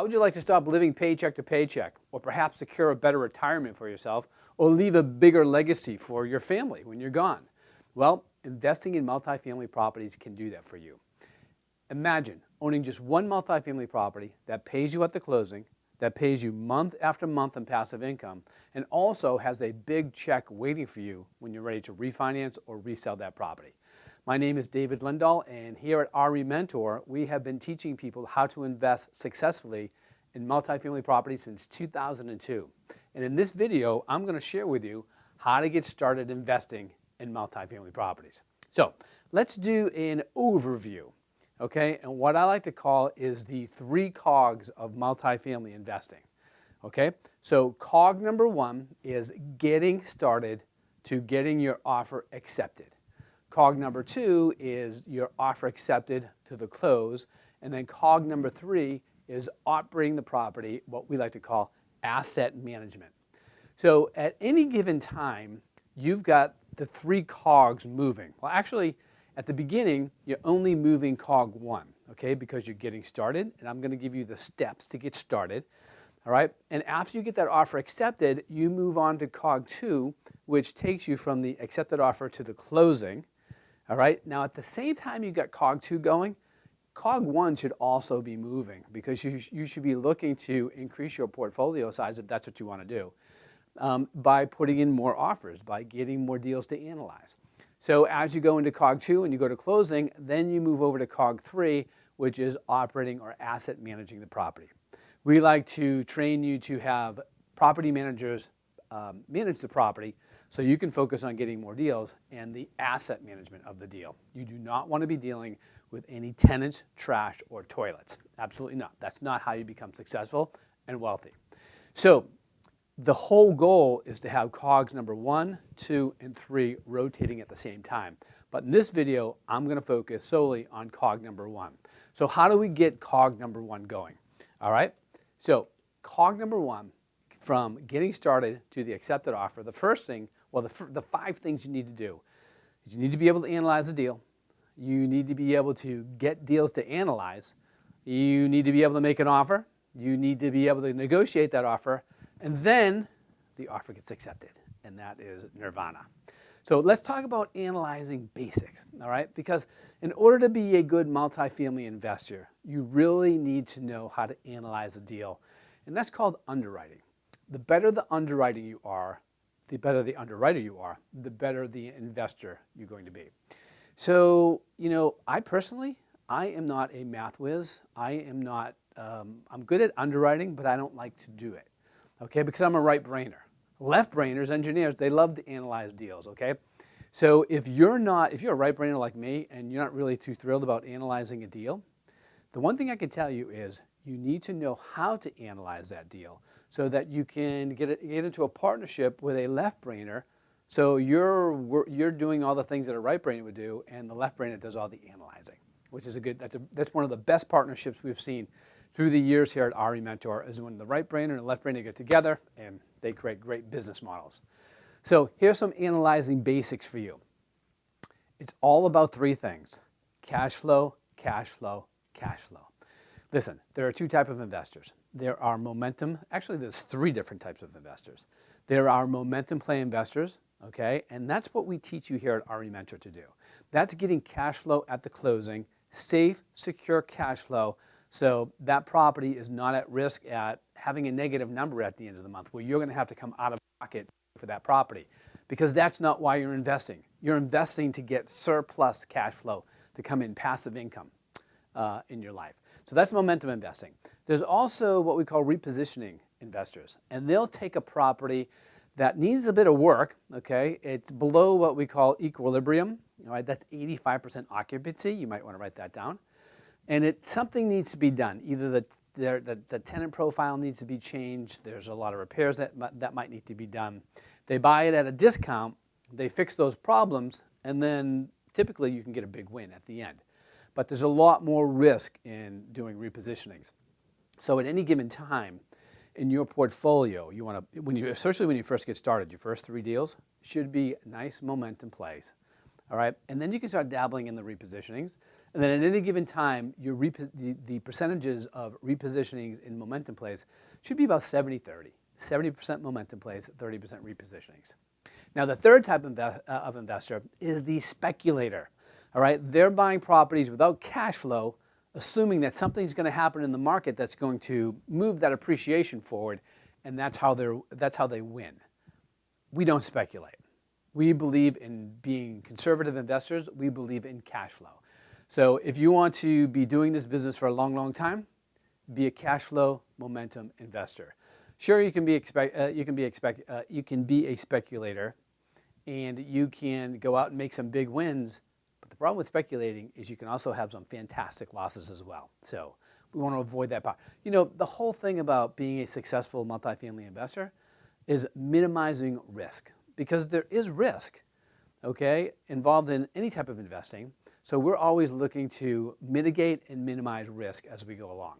How would you like to stop living paycheck to paycheck, or perhaps secure a better retirement for yourself, or leave a bigger legacy for your family when you're gone? Well, investing in multifamily properties can do that for you. Imagine owning just one multifamily property that pays you at the closing, that pays you month after month in passive income, and also has a big check waiting for you when you're ready to refinance or resell that property. My name is David Lindahl, and here at RE Mentor, we have been teaching people how to invest successfully in multifamily properties since 2002. And in this video, I'm going to share with you how to get started investing in multifamily properties. So let's do an overview, okay? And what I like to call is the 3 cogs of multifamily investing, okay? So cog number 1 is getting started to getting your offer accepted. Cog number 2 is your offer accepted to the close. And then cog number 3 is operating the property, what we like to call asset management. So at any given time, you've got the 3 cogs moving. Well, actually, at the beginning, you're only moving cog 1, okay, because you're getting started. And I'm going to give you the steps to get started. All right, and after you get that offer accepted, you move on to cog 2, which takes you from the accepted offer to the closing. All right, now at the same time you got cog 2 going, cog 1 should also be moving, because you should be looking to increase your portfolio size if that's what you want to do, by putting in more offers, by getting more deals to analyze. So as you go into cog 2 and you go to closing, then you move over to cog 3, which is operating or asset managing the property. We like to train you to have property managers manage the property so you can focus on getting more deals and the asset management of the deal. You do not want to be dealing with any tenants, trash, or toilets. Absolutely not. That's not how you become successful and wealthy. So the whole goal is to have cogs number 1, 2, and 3 rotating at the same time. But in this video, I'm going to focus solely on cog number 1. So how do we get cog number 1 going? All right. So cog number 1, from getting started to the accepted offer, the first thing, well, the 5 things you need to do is you need to be able to analyze a deal. You need to be able to get deals to analyze. You need to be able to make an offer. You need to be able to negotiate that offer. And then the offer gets accepted, and that is nirvana. So let's talk about analyzing basics, all right? Because in order to be a good multifamily investor, you really need to know how to analyze a deal, and that's called underwriting. The better the underwriting you are, the better the underwriter you are, the better the investor you're going to be. So, I personally, I am not a math whiz. I am not, I'm good at underwriting, but I don't like to do it, okay? Because I'm a right-brainer. Left-brainers, engineers, they love to analyze deals, okay? So if you're a right-brainer like me and you're not really too thrilled about analyzing a deal, the one thing I can tell you is you need to know how to analyze that deal so that you can get into a partnership with a left-brainer. So you're doing all the things that a right-brainer would do, and the left-brainer does all the analyzing, which is that's one of the best partnerships we've seen through the years here at RE Mentor, is when the right-brainer and the left-brainer get together and they create great business models. So here's some analyzing basics for you. It's all about 3 things: cash flow, cash flow, cash flow. Listen, there are 2 types of investors. There are there's 3 different types of investors. There are momentum play investors, okay? And that's what we teach you here at RE Mentor to do. That's getting cash flow at the closing, safe, secure cash flow, so that property is not at risk at having a negative number at the end of the month where you're going to have to come out of pocket for that property, because that's not why you're investing. You're investing to get surplus cash flow to come in passive income in your life. So that's momentum investing. There's also what we call repositioning investors, and they'll take a property that needs a bit of work, okay? It's below what we call equilibrium, right? That's 85% occupancy. You might want to write that down. And something needs to be done. Either the tenant profile needs to be changed. There's a lot of repairs that might need to be done. They buy it at a discount. They fix those problems, and then typically you can get a big win at the end. But there's a lot more risk in doing repositionings. So at any given time in your portfolio, you want to, especially when you first get started, your first 3 deals should be nice momentum plays. all right? And then you can start dabbling in the repositionings. And then at any given time, the percentages of repositionings in momentum plays should be about 70-30. 70% momentum plays, 30% repositionings. Now, the third type of investor is the speculator, all right? They're buying properties without cash flow, assuming that something's going to happen in the market that's going to move that appreciation forward, and that's how they win. We don't speculate. We believe in being conservative investors. We believe in cash flow. So if you want to be doing this business for a long, long time, be a cash flow momentum investor. Sure, you can be a speculator, and you can go out and make some big wins. But the problem with speculating is you can also have some fantastic losses as well. So we want to avoid that part. You know, the whole thing about being a successful multifamily investor is minimizing risk, because there is risk, okay, involved in any type of investing. So we're always looking to mitigate and minimize risk as we go along.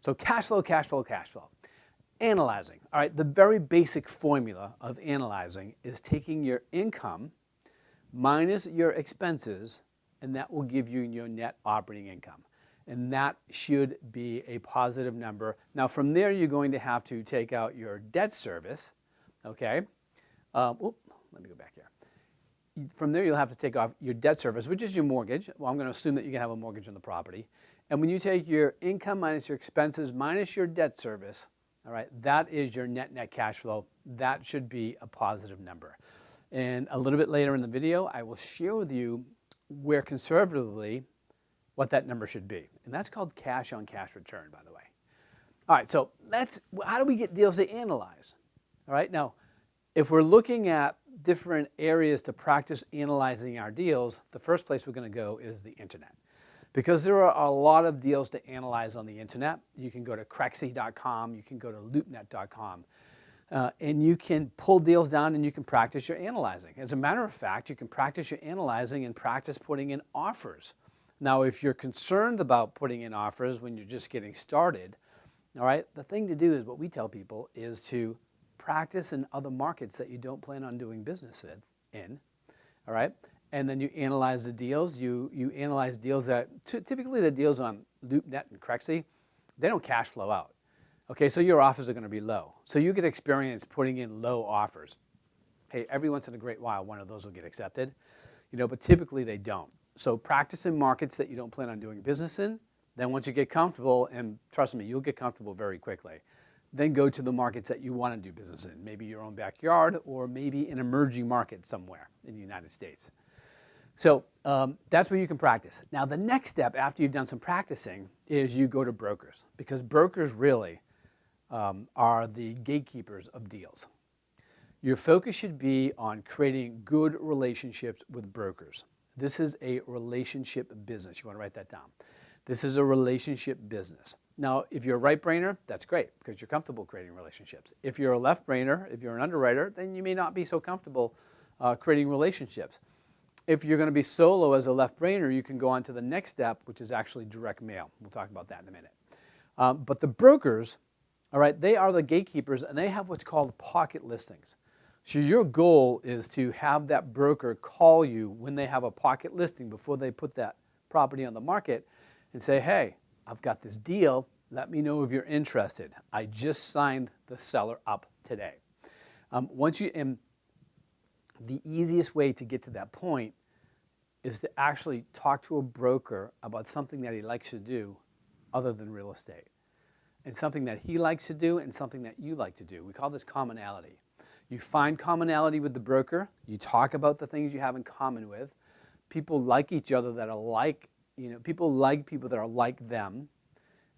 So cash flow, cash flow, cash flow. Analyzing. All right, the very basic formula of analyzing is taking your income minus your expenses, and that will give you your net operating income. And that should be a positive number. Now, from there, you're going to have to take out your debt service, okay? Let me go back here. From there, you'll have to take off your debt service, which is your mortgage. Well, I'm going to assume that you can have a mortgage on the property. And when you take your income minus your expenses minus your debt service, all right, that is your net cash flow. That should be a positive number. And a little bit later in the video, I will share with you where conservatively what that number should be. And that's called cash on cash return, by the way. All right, so how do we get deals to analyze? All right, now, if we're looking at different areas to practice analyzing our deals, the first place we're going to go is the internet. Because there are a lot of deals to analyze on the internet. You can go to Crexy.com, you can go to LoopNet.com, and you can pull deals down and you can practice your analyzing. As a matter of fact, you can practice your analyzing and practice putting in offers. Now, if you're concerned about putting in offers when you're just getting started, all right, the thing to do is what we tell people is to practice in other markets that you don't plan on doing business in, all right? And then you analyze the deals. You analyze deals that, typically the deals on LoopNet and Crexy, they don't cash flow out. Okay, so your offers are going to be low. So you get experience putting in low offers. Hey, every once in a great while, one of those will get accepted, you know, but typically they don't. So practice in markets that you don't plan on doing business in. Then once you get comfortable, and trust me, you'll get comfortable very quickly, then go to the markets that you want to do business in, maybe your own backyard or maybe an emerging market somewhere in the United States. So that's where you can practice. Now, the next step after you've done some practicing is you go to brokers, because brokers really are the gatekeepers of deals. Your focus should be on creating good relationships with brokers. This is a relationship business. You want to write that down. This is a relationship business. Now, if you're a right-brainer, that's great because you're comfortable creating relationships. If you're a left-brainer, if you're an underwriter, then you may not be so comfortable creating relationships. If you're going to be solo as a left-brainer, you can go on to the next step, which is actually direct mail. We'll talk about that in a minute. But the brokers, all right, they are the gatekeepers, and they have what's called pocket listings. So your goal is to have that broker call you when they have a pocket listing before they put that property on the market and say, hey, I've got this deal. Let me know if you're interested. I just signed the seller up today. The easiest way to get to that point is to actually talk to a broker about something that he likes to do other than real estate, and something that he likes to do and something that you like to do. We call this commonality. You find commonality with the broker. You talk about the things you have in common with. People like each other that are like, you know, people like people that are like them,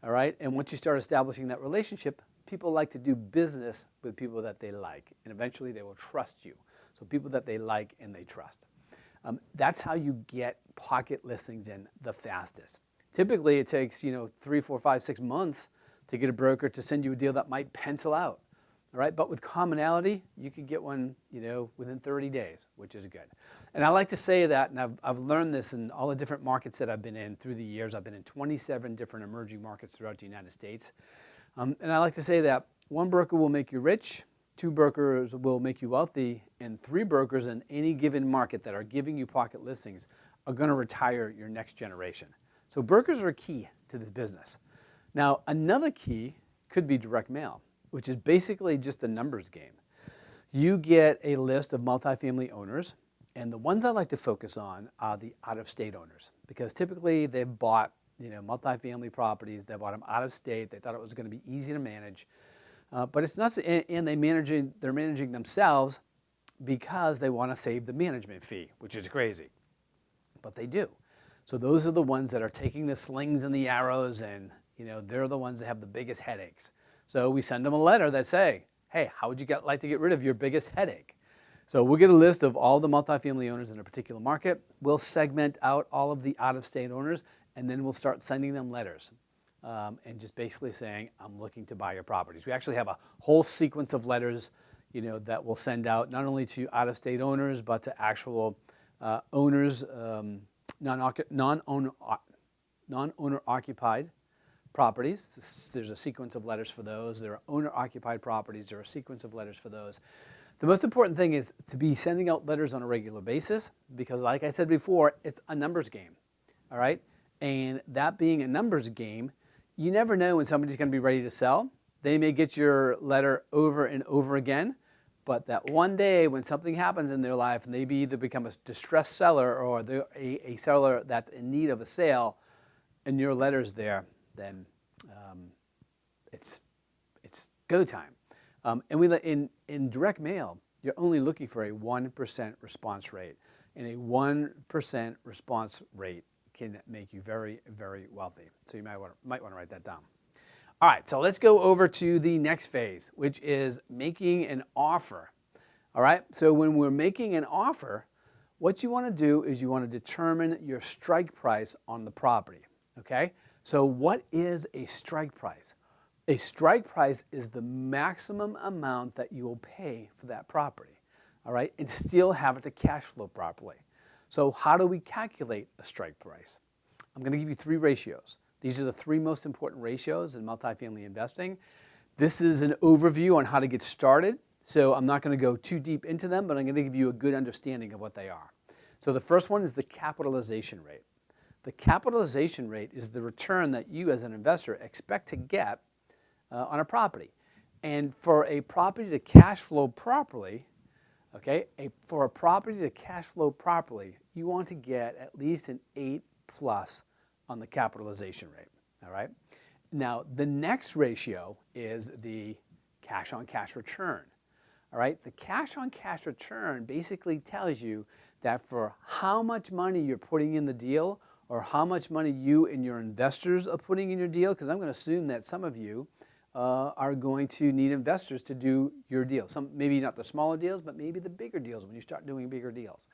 all right? And once you start establishing that relationship, people like to do business with people that they like, and eventually they will trust you. So people that they like and they trust. That's how you get pocket listings in the fastest. Typically, it takes 3, 4, 5, 6 months to get a broker to send you a deal that might pencil out. All right, but with commonality, you could get one within 30 days, which is good. And I like to say that, and I've learned this in all the different markets that I've been in through the years. I've been in 27 different emerging markets throughout the United States. And I like to say that one broker will make you rich, 2 brokers will make you wealthy, and 3 brokers in any given market that are giving you pocket listings are going to retire your next generation. So brokers are key to this business. Now, another key could be direct mail, which is basically just a numbers game. You get a list of multifamily owners, and the ones I like to focus on are the out-of-state owners, because typically they've bought multifamily properties. They bought them out of state. They thought it was going to be easy to manage, but it's not. And they're managing themselves because they want to save the management fee, which is crazy, but they do. So those are the ones that are taking the slings and the arrows, and they're the ones that have the biggest headaches. So we send them a letter that say, hey, how would you like to get rid of your biggest headache? So we'll get a list of all the multifamily owners in a particular market. We'll segment out all of the out-of-state owners, and then we'll start sending them letters and just basically saying, I'm looking to buy your properties. We actually have a whole sequence of letters that we'll send out not only to out-of-state owners, but to actual owners, non-owner occupied properties. There's a sequence of letters for those. There are owner-occupied properties. There are a sequence of letters for those. The most important thing is to be sending out letters on a regular basis because, like I said before, it's a numbers game, all right? And that being a numbers game, you never know when somebody's going to be ready to sell. They may get your letter over and over again, but that one day when something happens in their life and they either become a distressed seller or they're a seller that's in need of a sale and your letter's there, then it's go time. And in direct mail, you're only looking for a 1% response rate. And a 1% response rate can make you very, very wealthy. So you might want to write that down. All right, so let's go over to the next phase, which is making an offer. All right, so when we're making an offer, what you want to do is you want to determine your strike price on the property, okay? So what is a strike price? A strike price is the maximum amount that you will pay for that property, all right, and still have it to cash flow properly. So how do we calculate a strike price? I'm going to give you 3 ratios. These are the 3 most important ratios in multifamily investing. This is an overview on how to get started, so I'm not going to go too deep into them, but I'm going to give you a good understanding of what they are. So the first one is the capitalization rate. The capitalization rate is the return that you as an investor expect to get on a property. And for a property to cash flow properly, okay, for a property to cash flow properly, you want to get at least an 8+ on the capitalization rate, all right? Now, the next ratio is the cash-on-cash return, all right? The cash-on-cash return basically tells you that for how much money you're putting in the deal or how much money you and your investors are putting in your deal, because I'm going to assume that some of you are going to need investors to do your deal. Some, maybe not the smaller deals, but maybe the bigger deals when you start doing bigger deals.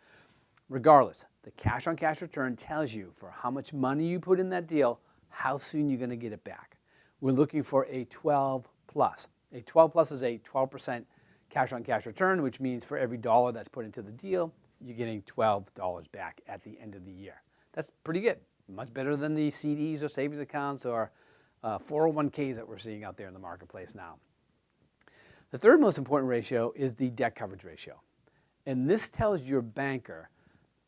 Regardless, the cash-on-cash return tells you for how much money you put in that deal, how soon you're going to get it back. We're looking for a 12+. A 12+ is a 12% cash-on-cash return, which means for every $1 that's put into the deal, you're getting $12 back at the end of the year. That's pretty good. Much better than the CDs or savings accounts or 401ks that we're seeing out there in the marketplace now. The third most important ratio is the debt coverage ratio. And this tells your banker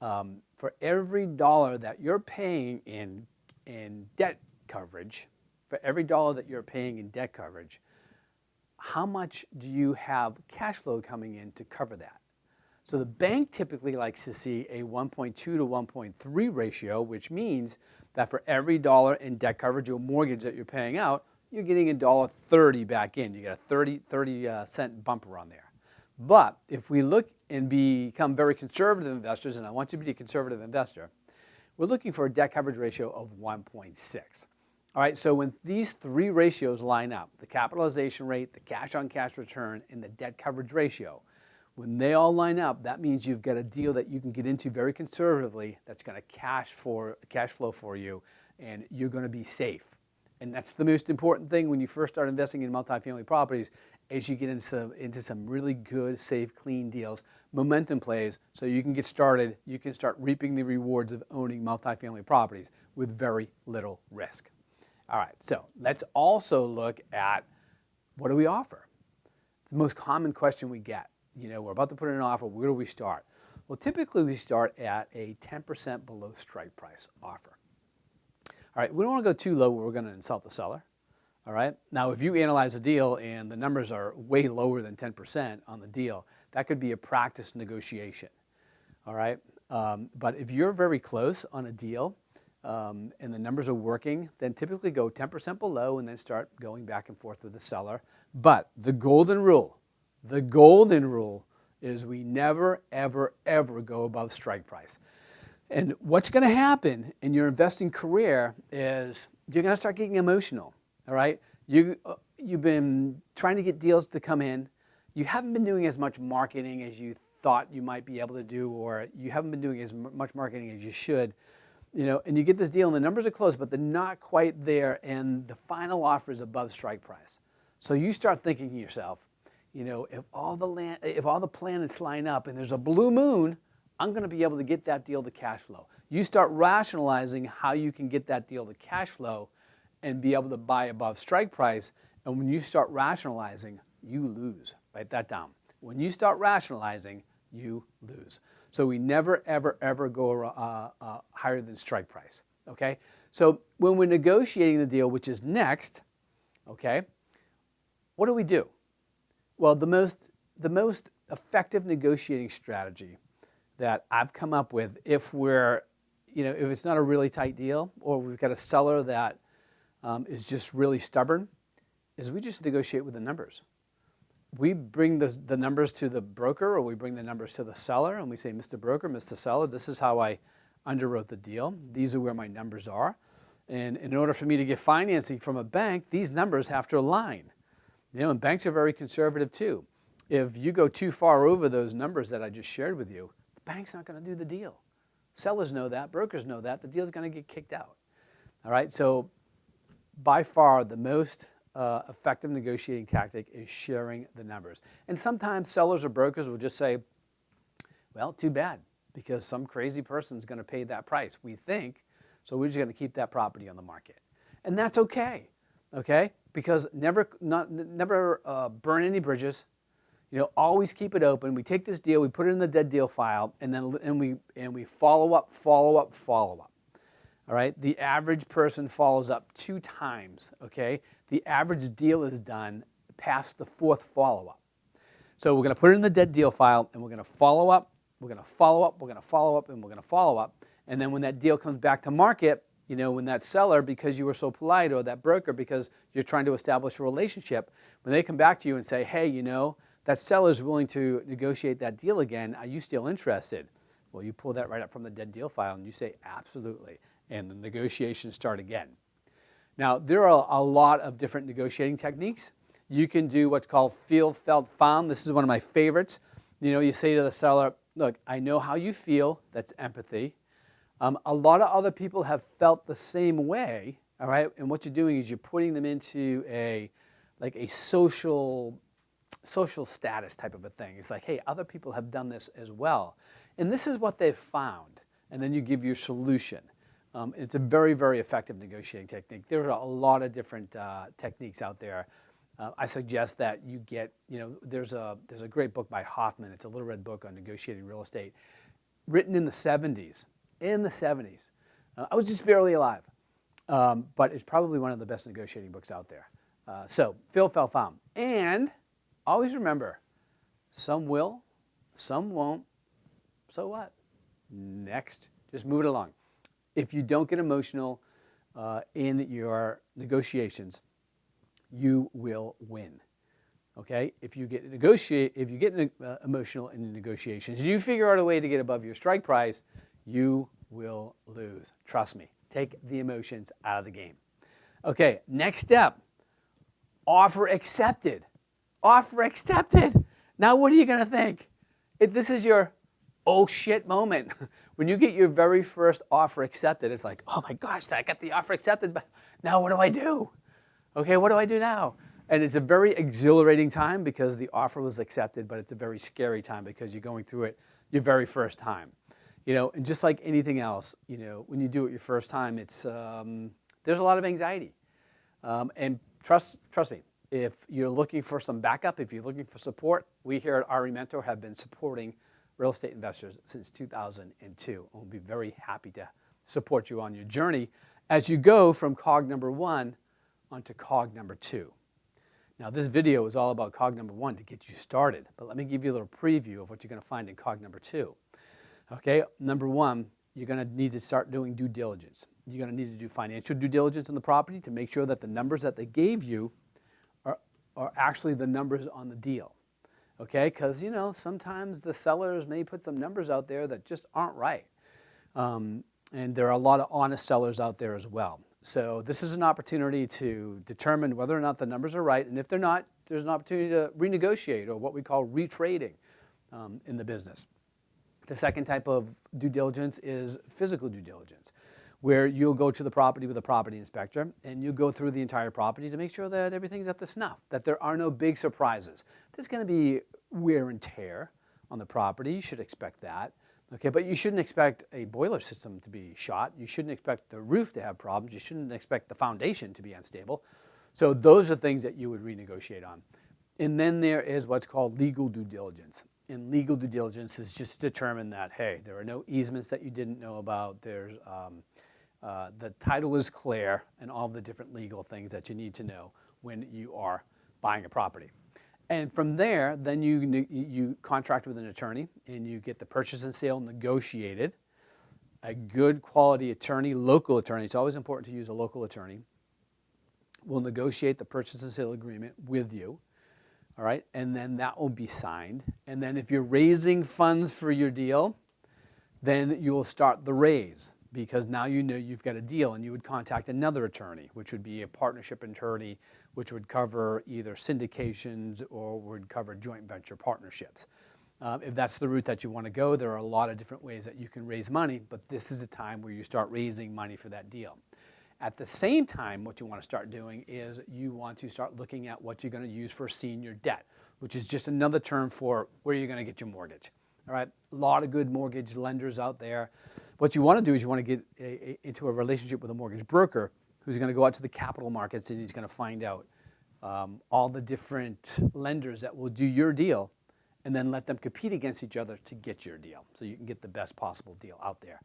for every $1 that you're paying in debt coverage, for every $1 that you're paying in debt coverage, how much do you have cash flow coming in to cover that? So the bank typically likes to see a 1.2 to 1.3 ratio, which means that for every $1 in debt coverage or mortgage that you're paying out, you're getting $1.30 back in. You get a 30 cent bumper on there. But if we look and become very conservative investors, and I want you to be a conservative investor, we're looking for a debt coverage ratio of 1.6. All right, so when these 3 ratios line up, the capitalization rate, the cash-on-cash return, and the debt coverage ratio, when they all line up, that means you've got a deal that you can get into very conservatively that's going to cash flow for you, and you're going to be safe. And that's the most important thing when you first start investing in multifamily properties, is you get into some really good, safe, clean deals, momentum plays, so you can get started, you can start reaping the rewards of owning multifamily properties with very little risk. All right, so let's also look at what do we offer? the most common question we get. We're about to put in an offer. Where do we start? Well, typically we start at a 10% below strike price offer. All right, we don't want to go too low where we're going to insult the seller. All right. Now, if you analyze a deal and the numbers are way lower than 10% on the deal, that could be a practice negotiation. All right. But if you're very close on a deal and the numbers are working, then typically go 10% below and then start going back and forth with the seller. But the golden rule is we never, ever, ever go above strike price. And what's going to happen in your investing career is you're going to start getting emotional. All right, you've been trying to get deals to come in. You haven't been doing as much marketing as you thought you might be able to do, or you haven't been doing as much marketing as you should. And you get this deal, and the numbers are close, but they're not quite there, and the final offer is above strike price. So you start thinking to yourself, if all the planets line up and there's a blue moon, I'm going to be able to get that deal to cash flow. You start rationalizing how you can get that deal to cash flow and be able to buy above strike price. And when you start rationalizing, you lose. Write that down. When you start rationalizing, you lose. So we never, ever, ever go higher than strike price. Okay? So when we're negotiating the deal, which is next, okay, what do? Well, the most effective negotiating strategy that I've come up with, if it's not a really tight deal, or we've got a seller that is just really stubborn, is we just negotiate with the numbers. We bring the numbers to the broker, or we bring the numbers to the seller, and we say, Mr. Broker, Mr. Seller, this is how I underwrote the deal. These are where my numbers are. And in order for me to get financing from a bank, these numbers have to align. And banks are very conservative too. If you go too far over those numbers that I just shared with you, the bank's not going to do the deal. Sellers know that. Brokers know that. The deal's going to get kicked out. All right, so by far the most effective negotiating tactic is sharing the numbers. And sometimes sellers or brokers will just say, well, too bad, because some crazy person's going to pay that price, we think, so we're just going to keep that property on the market. And that's okay, because never burn any bridges. Always keep it open. We take this deal, we put it in the dead deal file, and we follow up. All right, the average person follows up 2 times, okay? The average deal is done past the 4th follow-up. So we're going to put it in the dead deal file, and we're going to follow up, we're going to follow up, we're going to follow up, and we're going to follow up. And then when that deal comes back to market, when that seller, because you were so polite, or that broker, because you're trying to establish a relationship, when they come back to you and say, hey, that seller is willing to negotiate that deal again, are you still interested? Well, you pull that right up from the dead deal file, and you say, absolutely. And the negotiations start again. Now, there are a lot of different negotiating techniques. You can do what's called feel, felt, found. This is one of my favorites. You say to the seller, look, I know how you feel. That's empathy. A lot of other people have felt the same way, all right? And what you're doing is you're putting them into a social status type of a thing. It's like, hey, other people have done this as well. And this is what they've found. And then you give your solution. It's a very, very effective negotiating technique. There are a lot of different techniques out there. I suggest that you get, there's a great book by Hoffman. It's a little red book on negotiating real estate, written in the 70s. I was just barely alive, but it's probably one of the best negotiating books out there. So, feel, felt, found. And always remember, some will, some won't. So what? Next. Just move it along. If you don't get emotional in your negotiations, you will win. Okay? If you get emotional in the negotiations, you figure out a way to get above your strike price, you will lose. Trust me. Take the emotions out of the game. Okay, next step. Offer accepted. Offer accepted. Now what are you going to think? This is your oh shit moment. When you get your very first offer accepted, it's like, oh my gosh, I got the offer accepted, but now what do I do? Okay, what do I do now? And it's a very exhilarating time because the offer was accepted, but it's a very scary time because you're going through it your very first time. And just like anything else, when you do it your first time, it's there's a lot of anxiety. And trust me, If you're looking for some backup, if you're looking for support, we here at RE Mentor have been supporting real estate investors since 2002. And we'll be very happy to support you on your journey as you go from cog number 1 onto cog number 2. Now, this video is all about cog number 1 to get you started, but let me give you a little preview of what you're going to find in cog number 2. Okay, number 1, you're going to need to start doing due diligence. You're going to need to do financial due diligence on the property to make sure that the numbers that they gave you are actually the numbers on the deal. Okay, because sometimes the sellers may put some numbers out there that just aren't right. And there are a lot of honest sellers out there as well. So this is an opportunity to determine whether or not the numbers are right. And if they're not, there's an opportunity to renegotiate, or what we call retrading in the business. The second type of due diligence is physical due diligence, where you'll go to the property with a property inspector and you go through the entire property to make sure that everything's up to snuff, that there are no big surprises. There's going to be wear and tear on the property. You should expect that. Okay, but you shouldn't expect a boiler system to be shot. You shouldn't expect the roof to have problems. You shouldn't expect the foundation to be unstable. So those are things that you would renegotiate on. And then there is what's called legal due diligence. And legal due diligence is just to determine that, hey, there are no easements that you didn't know about. There's the title is clear, and all the different legal things that you need to know when you are buying a property. And from there, then you contract with an attorney and you get the purchase and sale negotiated. A good quality attorney, local attorney, it's always important to use a local attorney, will negotiate the purchase and sale agreement with you. All right, and then that will be signed. And then if you're raising funds for your deal, then you will start the raise, because now you know you've got a deal, and you would contact another attorney, which would be a partnership attorney, which would cover either syndications or would cover joint venture partnerships. If that's the route that you want to go, there are a lot of different ways that you can raise money, but this is a time where you start raising money for that deal. At the same time, what you want to start doing is you want to start looking at what you're going to use for senior debt, which is just another term for where you're going to get your mortgage. All right, a lot of good mortgage lenders out there. What you want to do is you want to get into a relationship with a mortgage broker who's going to go out to the capital markets, and he's going to find out all the different lenders that will do your deal, and then let them compete against each other to get your deal, so you can get the best possible deal out there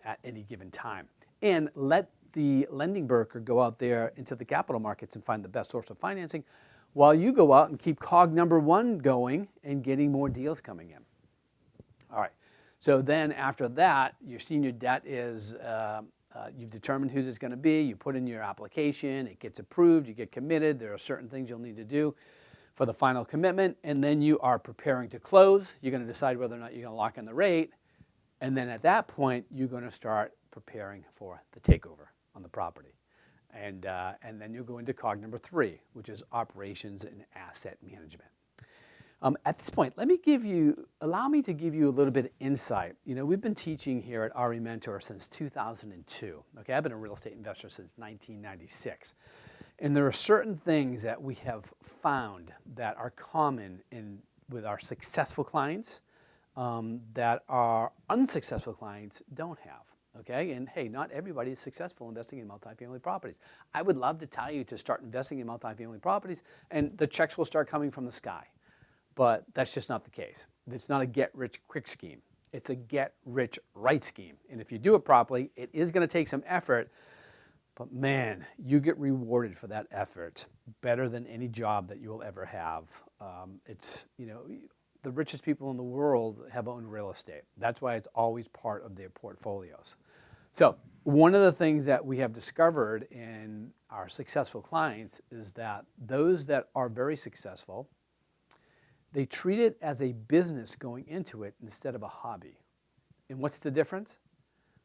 at any given time. And let the lending broker go out there into the capital markets and find the best source of financing, while you go out and keep cog number 1 going and getting more deals coming in. All right, so then after that, your senior debt is, you've determined who it's going to be, you put in your application, it gets approved, you get committed, there are certain things you'll need to do for the final commitment, and then you are preparing to close. You're going to decide whether or not you're going to lock in the rate, and then at that point, you're going to start preparing for the takeover on the property. And then you'll go into cog number 3, which is operations and asset management. At this point, allow me to give you a little bit of insight. We've been teaching here at RE Mentor since 2002. Okay, I've been a real estate investor since 1996. And there are certain things that we have found that are common with our successful clients that our unsuccessful clients don't have. Okay, and hey, not everybody is successful investing in multifamily properties. I would love to tell you to start investing in multifamily properties and the checks will start coming from the sky. But that's just not the case. It's not a get-rich-quick scheme. It's a get-rich-right scheme. And if you do it properly, it is going to take some effort, but man, you get rewarded for that effort better than any job that you will ever have. The richest people in the world have owned real estate. That's why it's always part of their portfolios. So one of the things that we have discovered in our successful clients is that those that are very successful, they treat it as a business going into it instead of a hobby. And what's the difference?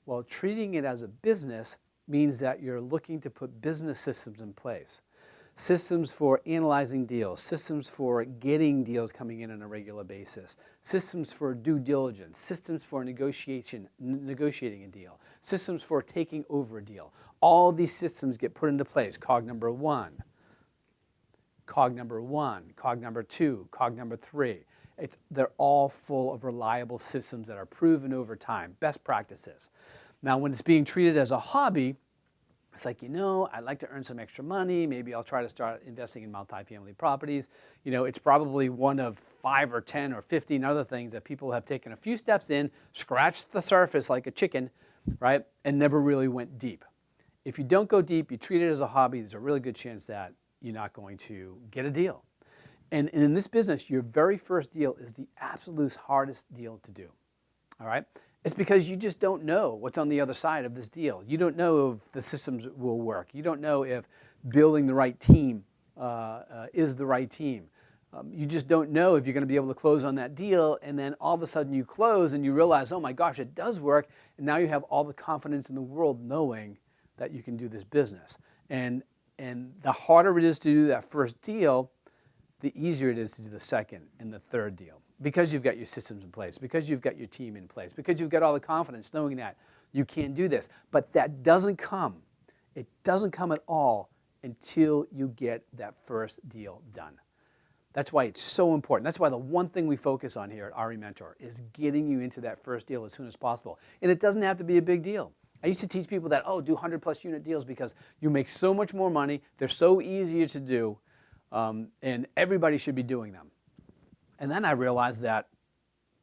Well, treating it as a business means that you're looking to put business systems in place. Systems for analyzing deals, systems for getting deals coming in on a regular basis, systems for due diligence, systems for negotiating a deal, systems for taking over a deal. All these systems get put into place. Cog number 1, cog number 2, cog number 3. They're all full of reliable systems that are proven over time, best practices. Now, when it's being treated as a hobby, It's like, I'd like to earn some extra money. Maybe I'll try to start investing in multifamily properties. It's probably one of 5 or 10 or 15 other things that people have taken a few steps in, scratched the surface like a chicken, right, and never really went deep. If you don't go deep, you treat it as a hobby, there's a really good chance that you're not going to get a deal. And in this business, your very first deal is the absolute hardest deal to do, all right? It's because you just don't know what's on the other side of this deal. You don't know if the systems will work. You don't know if building the right team is the right team. You just don't know if you're going to be able to close on that deal, and then all of a sudden you close and you realize, oh my gosh, it does work, and now you have all the confidence in the world knowing that you can do this business. And the harder it is to do that first deal, the easier it is to do the second and the third deal, because you've got your systems in place, because you've got your team in place, because you've got all the confidence knowing that you can do this. But that doesn't come. It doesn't come at all until you get that first deal done. That's why it's so important. That's why the one thing we focus on here at RE Mentor is getting you into that first deal as soon as possible. And it doesn't have to be a big deal. I used to teach people that, do 100+ unit deals because you make so much more money, they're so easier to do, and everybody should be doing them. And then I realized that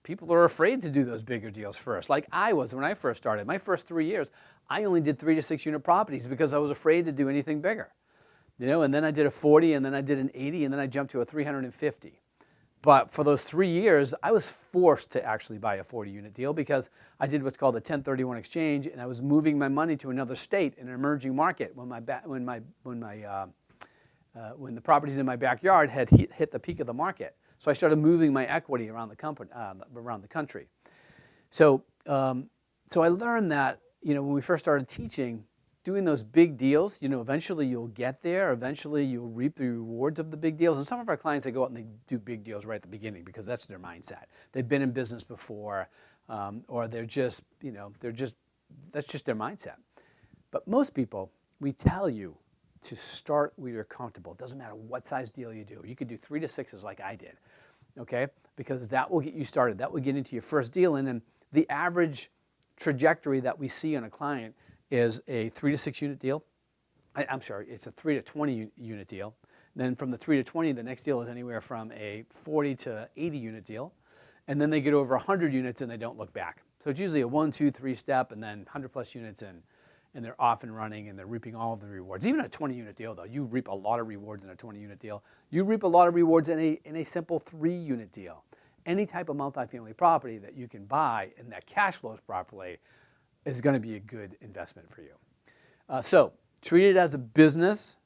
people are afraid to do those bigger deals first, like I was when I first started. My first 3 years, I only did 3 to 6 unit properties because I was afraid to do anything bigger. And then I did a 40, and then I did an 80, and then I jumped to a 350. But for those 3 years, I was forced to actually buy a 40-unit deal because I did what's called a 1031 exchange, and I was moving my money to another state in an emerging market when the properties in my backyard had hit the peak of the market. So I started moving my equity around the country. So I learned that when we first started teaching, doing those big deals, eventually you'll get there. Eventually you'll reap the rewards of the big deals. And some of our clients, they go out and they do big deals right at the beginning because that's their mindset. They've been in business before, or that's just their mindset. But most people, we tell you to start where you're comfortable. It doesn't matter what size deal you do. You could do 3 to 6s like I did, okay? Because that will get you started. That will get into your first deal. And then the average trajectory that we see on a client is a 3 to 6 unit deal. I'm sorry, it's a 3 to 20 unit deal. Then from the 3 to 20, the next deal is anywhere from a 40 to 80 unit deal. And then they get over 100 units and they don't look back. So it's usually a 1, 2, 3 step, and then 100+ units and they're off and running and they're reaping all of the rewards. Even a 20-unit deal, though, you reap a lot of rewards in a 20-unit deal. You reap a lot of rewards in a simple 3-unit deal. Any type of multifamily property that you can buy and that cash flows properly is going to be a good investment for you. So treat it as a business.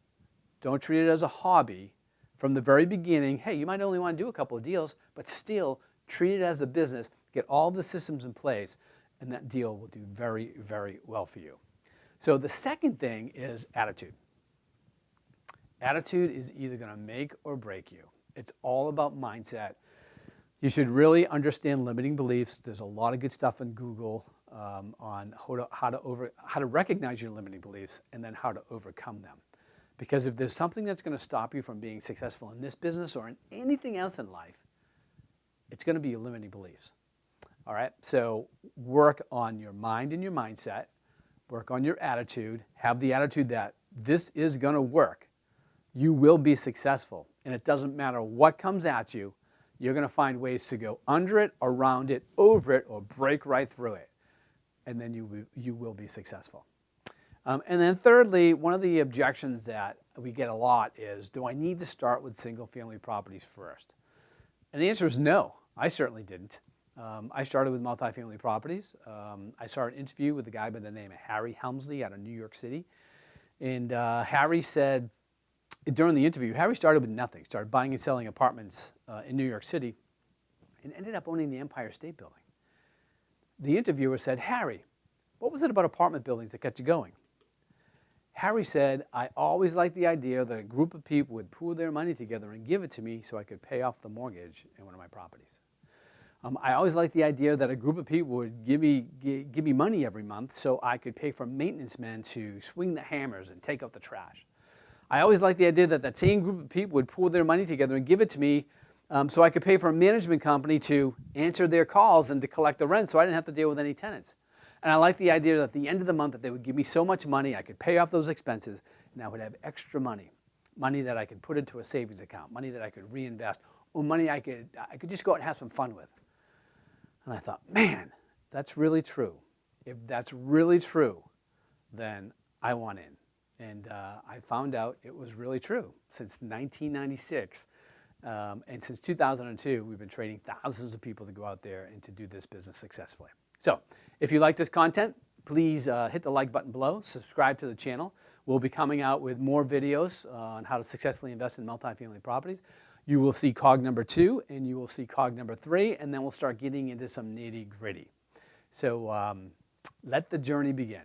Don't treat it as a hobby. From the very beginning, hey, you might only want to do a couple of deals, but still treat it as a business. Get all the systems in place, and that deal will do very, very well for you. So the second thing is attitude. Attitude is either going to make or break you. It's all about mindset. You should really understand limiting beliefs. There's a lot of good stuff in Google on how to recognize your limiting beliefs and then how to overcome them. Because if there's something that's going to stop you from being successful in this business or in anything else in life, it's going to be your limiting beliefs. All right? So work on your mind and your mindset. Work on your attitude. Have the attitude that this is going to work. You will be successful. And it doesn't matter what comes at you. You're going to find ways to go under it, around it, over it, or break right through it. And then you will be successful. And then thirdly, one of the objections that we get a lot is, do I need to start with single-family properties first? And the answer is no. I certainly didn't. I started with multifamily properties. I saw an interview with a guy by the name of Harry Helmsley out of New York City. And Harry said, during the interview, Harry started with nothing, started buying and selling apartments in New York City, and ended up owning the Empire State Building. The interviewer said, Harry, what was it about apartment buildings that got you going? Harry said, I always liked the idea that a group of people would pool their money together and give it to me so I could pay off the mortgage in one of my properties. I always liked the idea that a group of people would give me money every month so I could pay for maintenance men to swing the hammers and take out the trash. I always liked the idea that that same group of people would pool their money together and give it to me so I could pay for a management company to answer their calls and to collect the rent so I didn't have to deal with any tenants. And I like the idea that at the end of the month that they would give me so much money, I could pay off those expenses, and I would have extra money, money that I could put into a savings account, money that I could reinvest, or money I could just go out and have some fun with. And I thought, man, that's really true. If that's really true, then I want in. And I found out it was really true. Since 1996, and since 2002, we've been training thousands of people to go out there and to do this business successfully. So if you like this content, please hit the like button below, subscribe to the channel. We'll be coming out with more videos on how to successfully invest in multifamily properties. You will see cog number 2 and you will see cog number 3, and then we'll start getting into some nitty gritty. So let the journey begin.